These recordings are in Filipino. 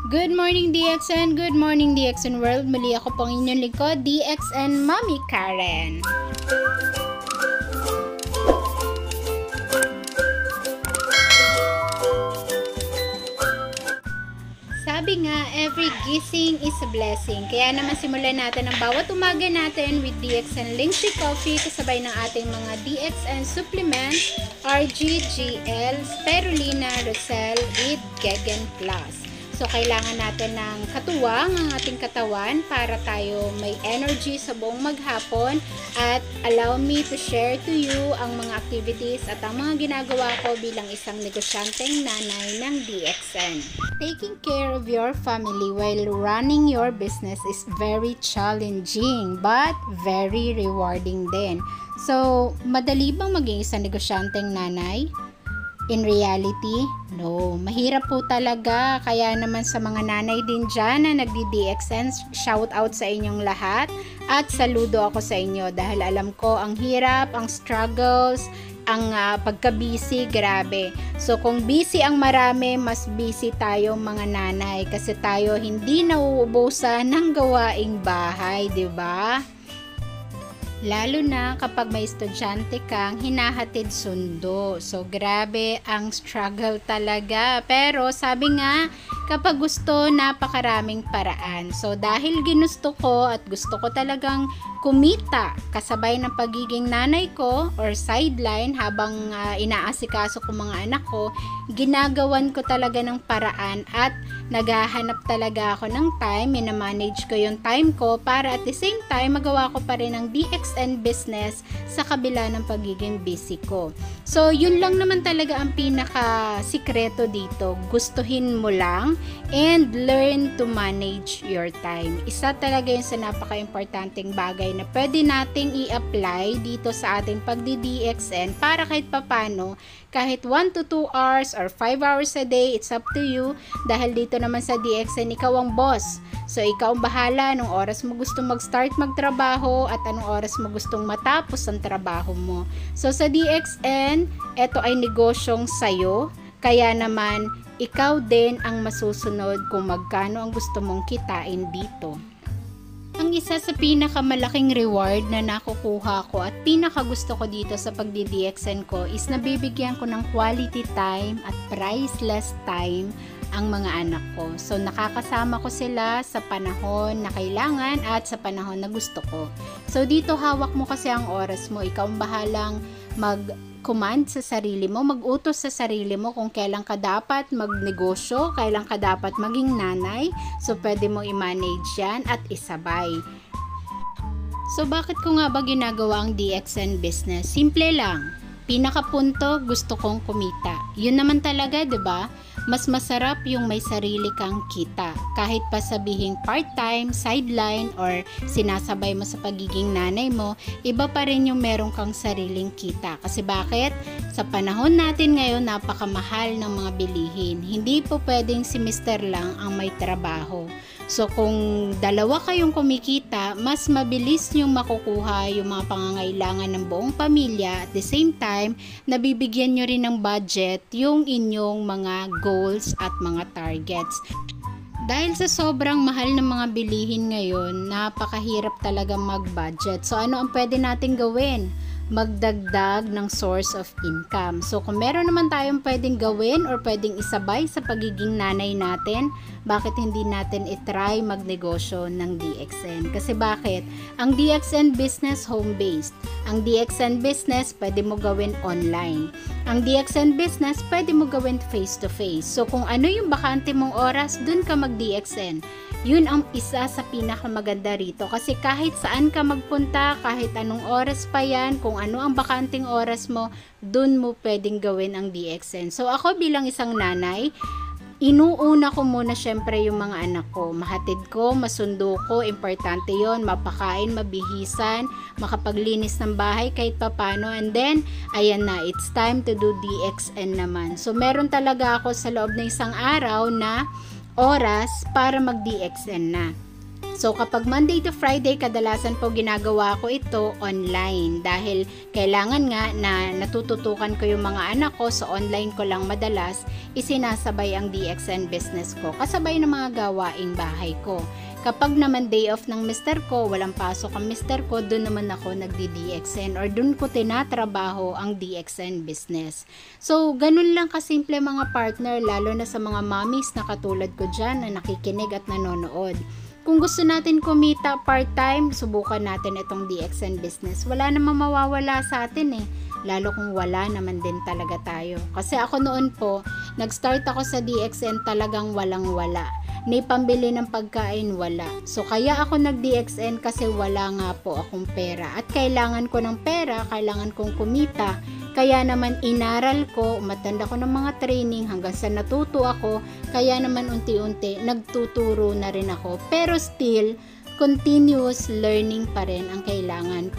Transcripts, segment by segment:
Good morning DXN! Good morning DXN World! Muli ako pong inyong lingkod, DXN Mami Karen. Sabi nga, every gising is a blessing. Kaya naman simulan natin ang bawat umaga natin with DXN Linktree Coffee kasabay ng ating mga DXN supplements, RGGL, Spirulina, Roselle, with Gegen Plus. So, kailangan natin ng katuwang ang ating katawan para tayo may energy sa buong maghapon. At allow me to share to you ang mga activities at ang mga ginagawa ko bilang isang negosyanteng nanay ng DXN. Taking care of your family while running your business is very challenging but very rewarding din. So, madali bang maging isang negosyanteng nanay? In reality, no. Mahirap po talaga. Kaya naman sa mga nanay din dyan na nagdi-DXN, shout out sa inyong lahat. At saludo ako sa inyo dahil alam ko ang hirap, ang struggles, ang pagka-busy, grabe. So kung busy ang marami, mas busy tayo mga nanay kasi tayo hindi nauubusan ng gawaing bahay, 'di ba? Lalo na kapag may estudyante kang hinahatid sundo. So, grabe ang struggle talaga. Pero, sabi nga, kapag gusto, napakaraming paraan. So, dahil ginusto ko at gusto ko talagang kumita kasabay ng pagiging nanay ko or sideline habang inaasikaso ko mga anak ko, ginagawan ko talaga ng paraan at naghahanap talaga ako ng time, minamanage ko yung time ko para at the same time magawa ko pa rin ang DXN business sa kabila ng pagiging busy ko. So, yun lang naman talaga ang pinaka sikreto dito. Gustuhin mo lang and learn to manage your time. Isa talaga yun sa napaka-importanting bagay na pwede nating i-apply dito sa ating pagdi-DXN para kahit papano, kahit 1 to 2 hours or 5 hours a day, it's up to you. Dahil dito naman sa DXN, ikaw ang boss. So, ikaw ang bahala anong oras mo gusto mag-start magtrabaho at anong oras mo gustong matapos ang trabaho mo. So, sa DXN, ito ay negosyong sayo. Kaya naman, ikaw din ang masusunod kung magkano ang gusto mong kitain dito. Ang isa sa pinakamalaking reward na nakukuha ko at pinakagusto ko dito sa pagdi-DXN ko is nabibigyan ko ng quality time at priceless time ang mga anak ko. So, nakakasama ko sila sa panahon na kailangan at sa panahon na gusto ko. So, dito hawak mo kasi ang oras mo. Ikaw ang bahalang mag-command sa sarili mo, mag-utos sa sarili mo kung kailan ka dapat magnegosyo, kailan ka dapat maging nanay. So, pwede mo i-manage yan at isabay. So, bakit ko nga ba ginagawa ang DXN business? Simple lang. Pinakapunto, gusto kong kumita. Yun naman talaga, 'di ba? Mas masarap yung may sarili kang kita. Kahit pa sabihing part-time, sideline, or sinasabay mo sa pagiging nanay mo, iba pa rin yung meron kang sariling kita. Kasi bakit? Sa panahon natin ngayon, napakamahal ng mga bilihin. Hindi po pwedeng si Mr. lang ang may trabaho. So, kung dalawa kayong kumikita, mas mabilis yung makukuha yung mga pangangailangan ng buong pamilya. At the same time, nabibigyan nyo rin ng budget yung inyong mga goals at mga targets. Dahil sa sobrang mahal ng mga bilihin ngayon, napakahirap talaga mag-budget. So, ano ang pwede natin gawin? Magdagdag ng source of income. So, kung meron naman tayong pwedeng gawin or pwedeng isabay sa pagiging nanay natin, bakit hindi natin itry magnegosyo ng DXN? Kasi bakit? Ang DXN business home-based. Ang DXN business pwede mo gawin online. Ang DXN business pwede mo gawin face-to-face. So, kung ano yung bakante mong oras, dun ka mag-DXN. Yun ang isa sa pinakamaganda rito kasi kahit saan ka magpunta, kahit anong oras pa yan, kung ano ang bakanting oras mo, dun mo pwedeng gawin ang DXN. So ako bilang isang nanay, inuuna ko muna syempre yung mga anak ko. Mahatid ko, masundo ko, importante yon, mapakain, mabihisan, makapaglinis ng bahay kahit papano. And then, ayan na, it's time to do DXN naman. So meron talaga ako sa loob ng isang araw na oras para mag-DXN na. So kapag Monday to Friday, kadalasan po ginagawa ko ito online dahil kailangan nga na natututukan ko yung mga anak ko, so online ko lang madalas isinasabay ang DXN business ko kasabay ng mga gawaing bahay ko. Kapag naman day off ng mister ko, walang pasok ang mister ko, doon naman ako nagdi-DXN or doon ko tinatrabaho ang DXN business. So ganun lang kasimple mga partner, lalo na sa mga mommies na katulad ko dyan na nakikinig at nanonood. Kung gusto natin kumita part-time, subukan natin itong DXN business. Wala namang mawawala sa atin eh. Lalo kung wala naman din talaga tayo. Kasi ako noon po, nag-start ako sa DXN talagang walang-wala. Ni pambili ng pagkain, wala. So kaya ako nag-DXN kasi wala nga po akong pera. At kailangan ko ng pera, kailangan kong kumita. Kaya naman inaral ko, umattend ako ng mga training hanggang sa natuto ako, kaya naman unti-unti nagtuturo na rin ako. Pero still, continuous learning pa rin ang kailangan.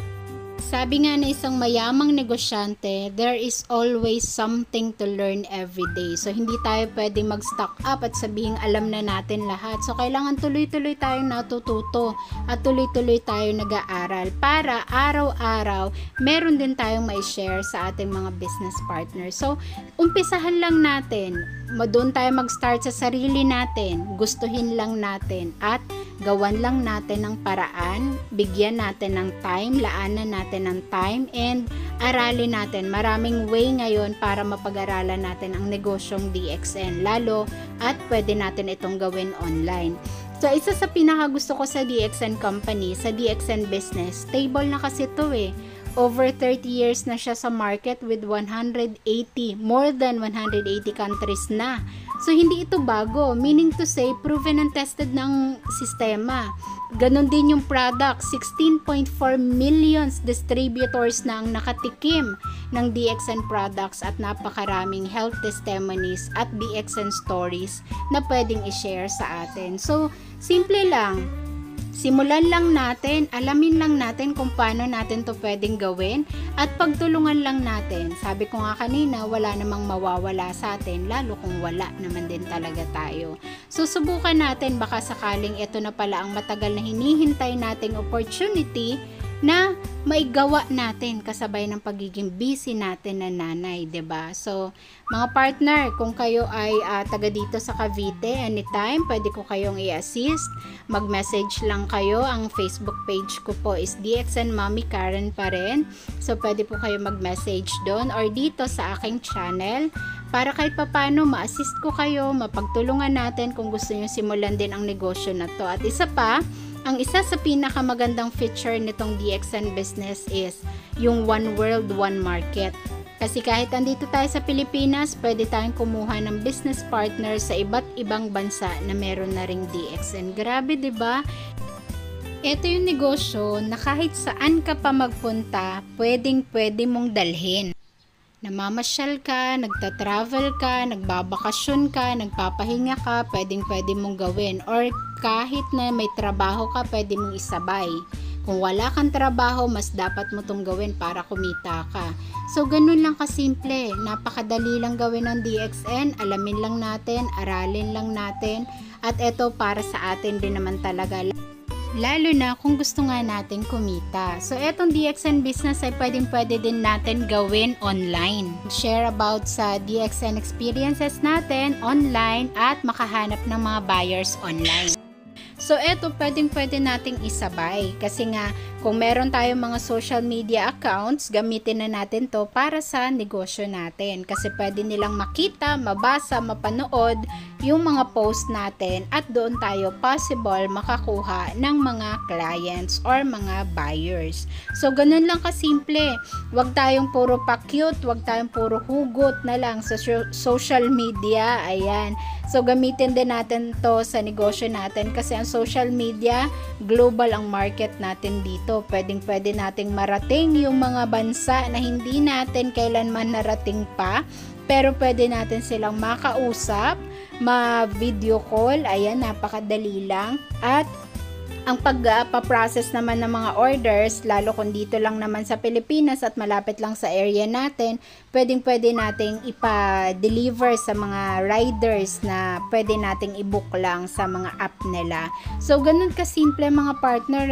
Sabi nga na isang mayamang negosyante, there is always something to learn every day. So, hindi tayo pwedeng mag-stock up at sabihin alam na natin lahat. So, kailangan tuloy-tuloy tayong natututo at tuloy-tuloy tayong nag-aaral para araw-araw meron din tayong mai-share sa ating mga business partners. So, umpisahan lang natin. Doon tayo mag-start sa sarili natin, gustuhin lang natin at gawan lang natin ng paraan, bigyan natin ng time, laanan natin ng time and aralin natin. Maraming way ngayon para mapag-aralan natin ang negosyong DXN lalo at pwede natin itong gawin online. So isa sa pinakagusto ko sa DXN company, sa DXN business, stable na kasi ito eh. Over 30 years na siya sa market with 180, more than 180 countries na. So, hindi ito bago. Meaning to say, proven and tested ng sistema. Ganon din yung product. 16.4 millions distributors na ang nakatikim ng DXN products at napakaraming health testimonies at DXN stories na pwedeng i-share sa atin. So, simple lang. Simulan lang natin, alamin lang natin kung paano natin to pwedeng gawin at pagtulungan lang natin. Sabi ko nga kanina, wala namang mawawala sa atin, lalo kung wala naman din talaga tayo. Susubukan natin, baka sakaling ito na pala ang matagal na hinihintay nating opportunity na maigawa natin kasabay ng pagiging busy natin na nanay, 'di ba? So, mga partner, kung kayo ay taga dito sa Cavite, anytime pwede ko kayong i-assist. Mag-message lang kayo. Ang Facebook page ko po is DXN Mommy Karen pa rin. So, pwede po kayo mag-message doon or dito sa aking channel para kahit papano ma-assist ko kayo, mapagtulungan natin kung gusto niyo simulan din ang negosyo na to. At isa pa, ang isa sa pinakamagandang feature nitong DXN business is yung One World, One Market. Kasi kahit andito tayo sa Pilipinas, pwede tayong kumuha ng business partner sa iba't ibang bansa na meron na ring DXN. Grabe, 'di ba? Ito yung negosyo na kahit saan ka pa magpunta, pwede mong dalhin. Namamasyal ka, nagta-travel ka, nagbabakasyon ka, nagpapahinga ka, pwede mong gawin. Or kahit na may trabaho ka, pwede mong isabay. Kung wala kang trabaho, mas dapat mo itong gawin para kumita ka. So, ganun lang kasimple. Napakadali lang gawin ng DXN. Alamin lang natin, aralin lang natin. At ito para sa atin din naman talaga. Lalo na kung gusto nga natin kumita. So, etong DXN business ay pwede din natin gawin online. Share about sa DXN experiences natin online at makahanap ng mga buyers online. So, eto pwede nating isabay. Kasi nga, kung meron tayong mga social media accounts, gamitin na natin to para sa negosyo natin. Kasi pwede nilang makita, mabasa, mapanood yung mga post natin at doon tayo possible makakuha ng mga clients or mga buyers. So, ganun lang kasimple. Huwag tayong puro pa-cute, huwag tayong puro hugot na lang sa social media. Ayan. So, gamitin din natin to sa negosyo natin kasi ang social media, global ang market natin dito. Pwede nating marating yung mga bansa na hindi natin kailanman narating pa. Pero pwede natin silang makausap, ma-video call, ayan, napakadali lang. At Ang pagpa-process naman ng mga orders, lalo kung dito lang naman sa Pilipinas at malapit lang sa area natin, pwede nating ipa-deliver sa mga riders na pwede nating i-book lang sa mga app nila. So, ganun kasimple mga partner,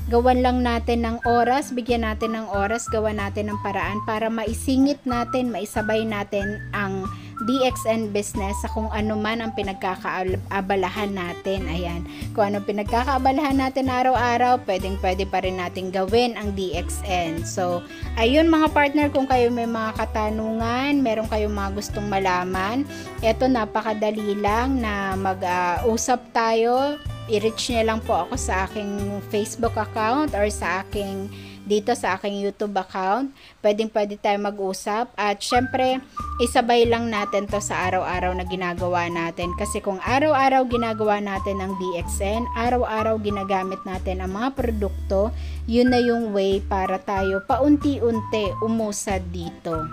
gawan lang natin ng oras, bigyan natin ng oras, gawan natin ng paraan para maisingit natin, maisabay natin ang DXN business sa kung ano man ang pinagkakaabalahan natin. Ayan. Kung ano pinagkakaabalahan natin araw-araw, pwede pa rin natin gawin ang DXN. So, ayun mga partner, kung kayo may mga katanungan, meron kayong mga gustong malaman, eto napakadali lang na mag-usap tayo. I-reach nyo lang po ako sa aking Facebook account or sa aking YouTube account. Pwede tayo mag-usap. At syempre, isabay lang natin to sa araw-araw na ginagawa natin. Kasi kung araw-araw ginagawa natin ang DXN, araw-araw ginagamit natin ang mga produkto, yun na yung way para tayo paunti-unti umusad dito.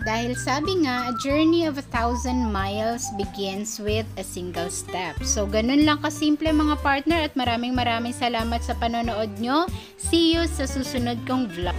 Dahil sabi nga, a journey of 1,000 miles begins with a single step. So, ganun lang kasimple mga partner, at maraming salamat sa panonood nyo. See you sa susunod kong vlog.